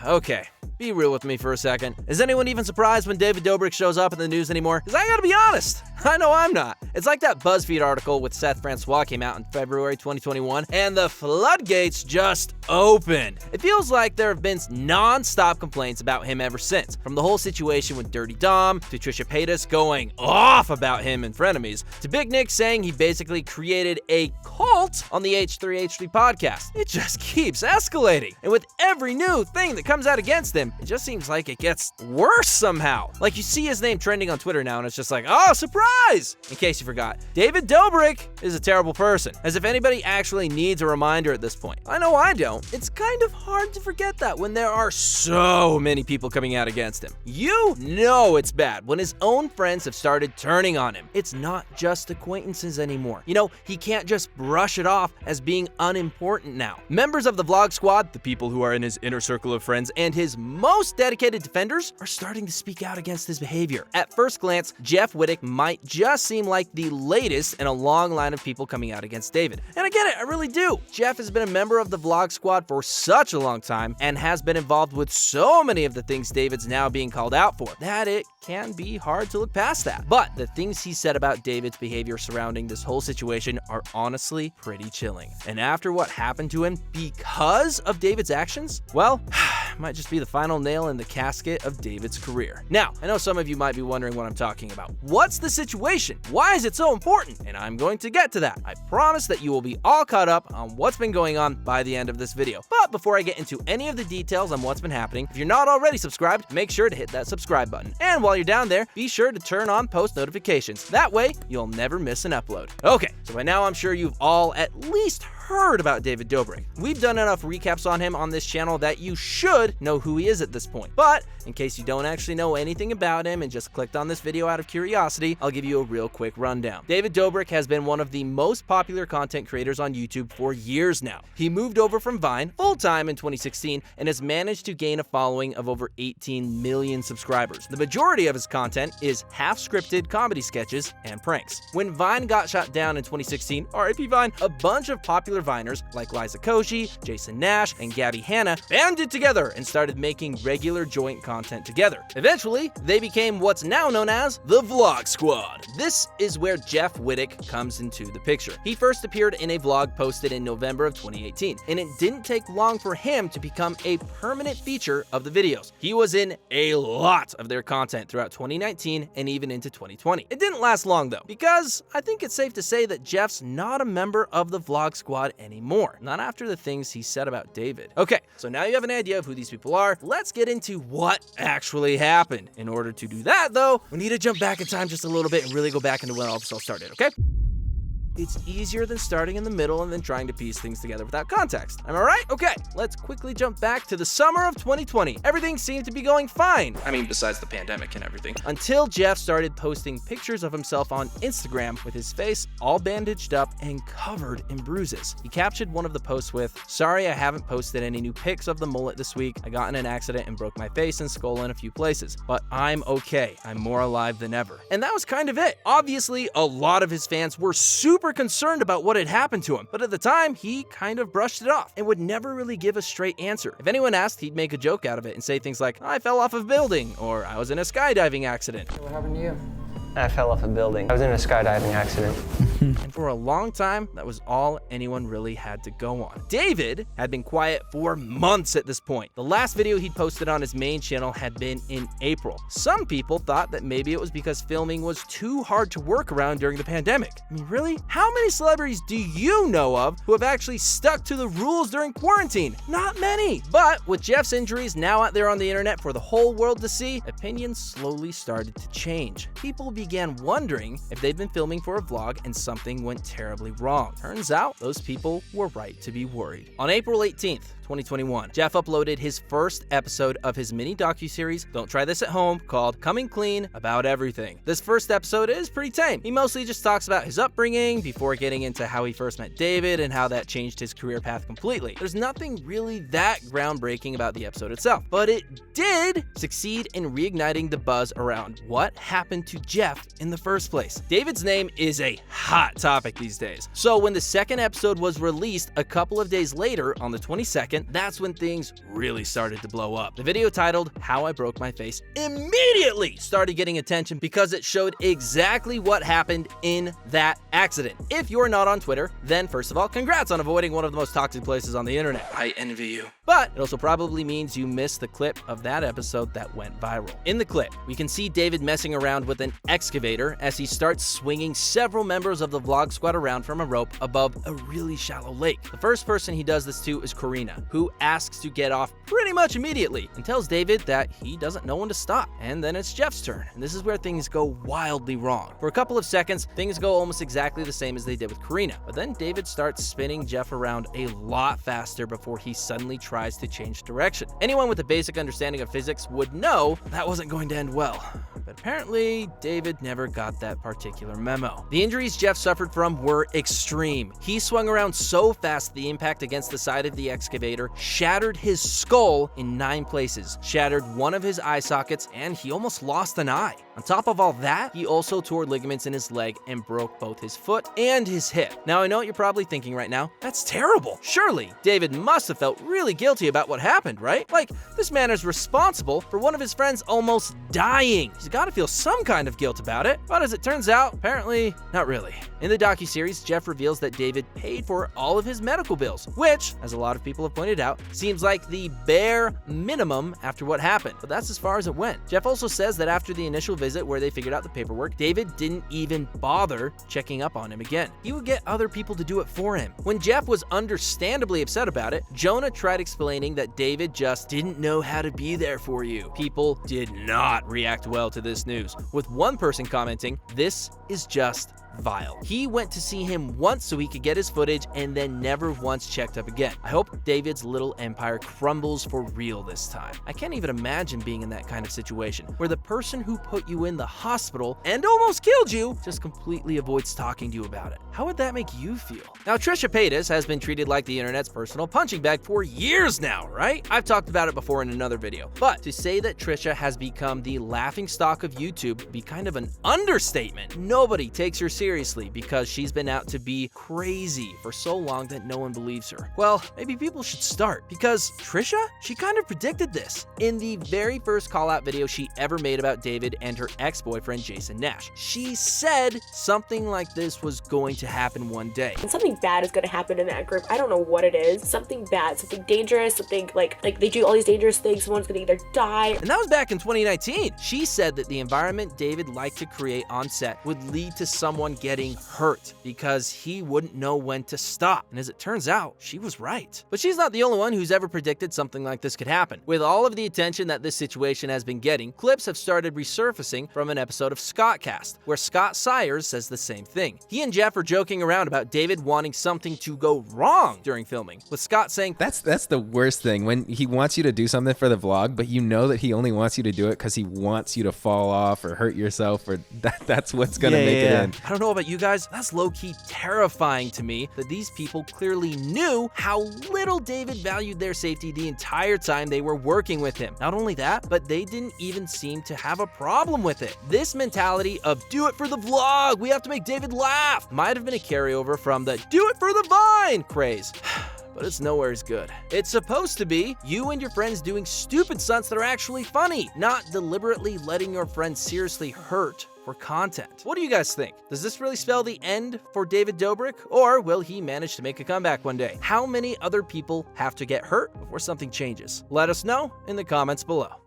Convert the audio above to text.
Okay. Be real with me for a second. Is anyone even surprised when David Dobrik shows up in the news anymore? Because I gotta be honest, I know I'm not. It's like that BuzzFeed article with Seth Francois came out in February 2021, and the floodgates just opened. It feels like there have been non-stop complaints about him ever since. From the whole situation with Dirty Dom, to Trisha Paytas going off about him and frenemies, to Big Nick saying he basically created a cult on the H3H3 podcast. It just keeps escalating. And with every new thing that comes out against him, it just seems like it gets worse somehow. Like you see his name trending on Twitter now and it's just like, oh, surprise! In case you forgot, David Dobrik is a terrible person. As if anybody actually needs a reminder at this point. I know I don't. It's kind of hard to forget that when there are so many people coming out against him. You know it's bad when his own friends have started turning on him. It's not just acquaintances anymore. You know, he can't just brush it off as being unimportant now. Members of the Vlog Squad, the people who are in his inner circle of friends, and his most dedicated defenders are starting to speak out against his behavior. At first glance, Jeff Wittek might just seem like the latest in a long line of people coming out against David. And I get it, I really do. Jeff has been a member of the Vlog Squad for such a long time and has been involved with so many of the things David's now being called out for that it can be hard to look past that. But the things he said about David's behavior surrounding this whole situation are honestly pretty chilling. And after what happened to him because of David's actions, well, might just be the final nail in the casket of David's career. Now, I know some of you might be wondering what I'm talking about. What's the situation? Why is it so important? And I'm going to get to that. I promise that you will be all caught up on what's been going on by the end of this video. But before I get into any of the details on what's been happening, if you're not already subscribed, make sure to hit that subscribe button. And while you're down there, be sure to turn on post notifications. That way, you'll never miss an upload. Okay, so by now I'm sure you've all at least heard about David Dobrik. We've done enough recaps on him on this channel that you should know who he is at this point. But in case you don't actually know anything about him and just clicked on this video out of curiosity, I'll give you a real quick rundown. David Dobrik has been one of the most popular content creators on YouTube for years now. He moved over from Vine full-time in 2016 and has managed to gain a following of over 18 million subscribers. The majority of his content is half-scripted comedy sketches and pranks. When Vine got shut down in 2016, RIP Vine, a bunch of popular Viners like Liza Koshy, Jason Nash, and Gabby Hanna banded together and started making regular joint content together. Eventually, they became what's now known as the Vlog Squad. This is where Jeff Wittek comes into the picture. He first appeared in a vlog posted in November of 2018, and it didn't take long for him to become a permanent feature of the videos. He was in a lot of their content throughout 2019 and even into 2020. It didn't last long though, because I think it's safe to say that Jeff's not a member of the Vlog Squad anymore. Not after the things he said about David. Okay, so now you have an idea of who these people are. Let's get into what actually happened. In order to do that though, we need to jump back in time just a little bit and really go back into when all this all started, okay? It's easier than starting in the middle and then trying to piece things together without context. Am I right? Okay, let's quickly jump back to the summer of 2020. Everything seemed to be going fine. I mean, besides the pandemic and everything. Until Jeff started posting pictures of himself on Instagram with his face all bandaged up and covered in bruises. He captured one of the posts with, "Sorry I haven't posted any new pics of the mullet this week. I got in an accident and broke my face and skull in a few places. But I'm okay. I'm more alive than ever." And that was kind of it. Obviously, a lot of his fans were super concerned about what had happened to him, but at the time, he kind of brushed it off and would never really give a straight answer. If anyone asked, he'd make a joke out of it and say things like, "I fell off a building," or "I was in a skydiving accident." What happened to you? I fell off a building. I was in a skydiving accident. And for a long time, that was all anyone really had to go on. David had been quiet for months at this point. The last video he'd posted on his main channel had been in April. Some people thought that maybe it was because filming was too hard to work around during the pandemic. I mean, really? How many celebrities do you know of who have actually stuck to the rules during quarantine? Not many. But with Jeff's injuries now out there on the internet for the whole world to see, opinions slowly started to change. People began wondering if they'd been filming for a vlog and something went terribly wrong. Turns out those people were right to be worried. On April 18th, 2021, Jeff uploaded his first episode of his mini docuseries, Don't Try This at Home, called Coming Clean About Everything. This first episode is pretty tame. He mostly just talks about his upbringing before getting into how he first met David and how that changed his career path completely. There's nothing really that groundbreaking about the episode itself, but it did succeed in reigniting the buzz around what happened to Jeff in the first place. David's name is a hot topic these days. So when the second episode was released a couple of days later on the 22nd, accident, that's when things really started to blow up. The video titled "How I Broke My Face" immediately started getting attention because it showed exactly what happened in that accident. If you're not on Twitter, then first of all, congrats on avoiding one of the most toxic places on the internet. I envy you. But it also probably means you missed the clip of that episode that went viral. In the clip, we can see David messing around with an excavator as he starts swinging several members of the vlog squad around from a rope above a really shallow lake. The first person he does this to is Karina, who asks to get off pretty much immediately and tells David that he doesn't know when to stop. And then it's Jeff's turn, and this is where things go wildly wrong. For a couple of seconds, things go almost exactly the same as they did with Karina, but then David starts spinning Jeff around a lot faster before he suddenly tries to change direction. Anyone with a basic understanding of physics would know that wasn't going to end well. But apparently, David never got that particular memo. The injuries Jeff suffered from were extreme. He swung around so fast the impact against the side of the excavator shattered his skull in 9 places, shattered one of his eye sockets, and he almost lost an eye. On top of all that, he also tore ligaments in his leg and broke both his foot and his hip. Now, I know what you're probably thinking right now. That's terrible. Surely, David must have felt really guilty about what happened, right? Like, this man is responsible for one of his friends almost dying. He's got to feel some kind of guilt about it. But as it turns out, apparently, not really. In the docuseries, Jeff reveals that David paid for all of his medical bills, which, as a lot of people have pointed out, seems like the bare minimum after what happened. But that's as far as it went. Jeff also says that after the initial visit where they figured out the paperwork, David didn't even bother checking up on him again. He would get other people to do it for him. When Jeff was understandably upset about it, Jonah tried explaining that David just didn't know how to be there for you. People did not react well to this news, with one person commenting, "This is just vile." He went to see him once so he could get his footage and then never once checked up again. I hope David's little empire crumbles for real this time. I can't even imagine being in that kind of situation where the person who put you in the hospital and almost killed you just completely avoids talking to you about it. How would that make you feel? Now, Trisha Paytas has been treated like the internet's personal punching bag for years now, right? I've talked about it before in another video, but to say that Trisha has become the laughingstock of YouTube would be kind of an understatement. Nobody takes her seriously because she's been out to be crazy for so long that no one believes her. Well, maybe people should start, because Trisha, she kind of predicted this. In the very first call-out video she ever made about David and her ex-boyfriend Jason Nash, she said something like this was going to happen one day. And something bad is going to happen in that group. I don't know what it is. Something bad, something dangerous, something like they do all these dangerous things. Someone's going to either die. And that was back in 2019. She said that the environment David liked to create on set would lead to someone getting hurt because he wouldn't know when to stop. And as it turns out, she was right. But she's not the only one who's ever predicted something like this could happen. With all of the attention that this situation has been getting, clips have started resurfacing from an episode of Scottcast, where Scott Sires says the same thing. He and Jeff are joking around about David wanting something to go wrong during filming, with Scott saying, That's the worst thing, when he wants you to do something for the vlog, but you know that he only wants you to do it because he wants you to fall off or hurt yourself, or that's what's gonna make it in. I don't know about you guys, that's low-key terrifying to me that these people clearly knew how little David valued their safety the entire time they were working with him. Not only that, but they didn't even seem to have a problem with it. This mentality of do it for the vlog, we have to make David laugh, might have been a carryover from the do it for the Vine craze. But it's nowhere as good. It's supposed to be you and your friends doing stupid stunts that are actually funny, not deliberately letting your friends seriously hurt for content. What do you guys think? Does this really spell the end for David Dobrik, or will he manage to make a comeback one day? How many other people have to get hurt before something changes? Let us know in the comments below.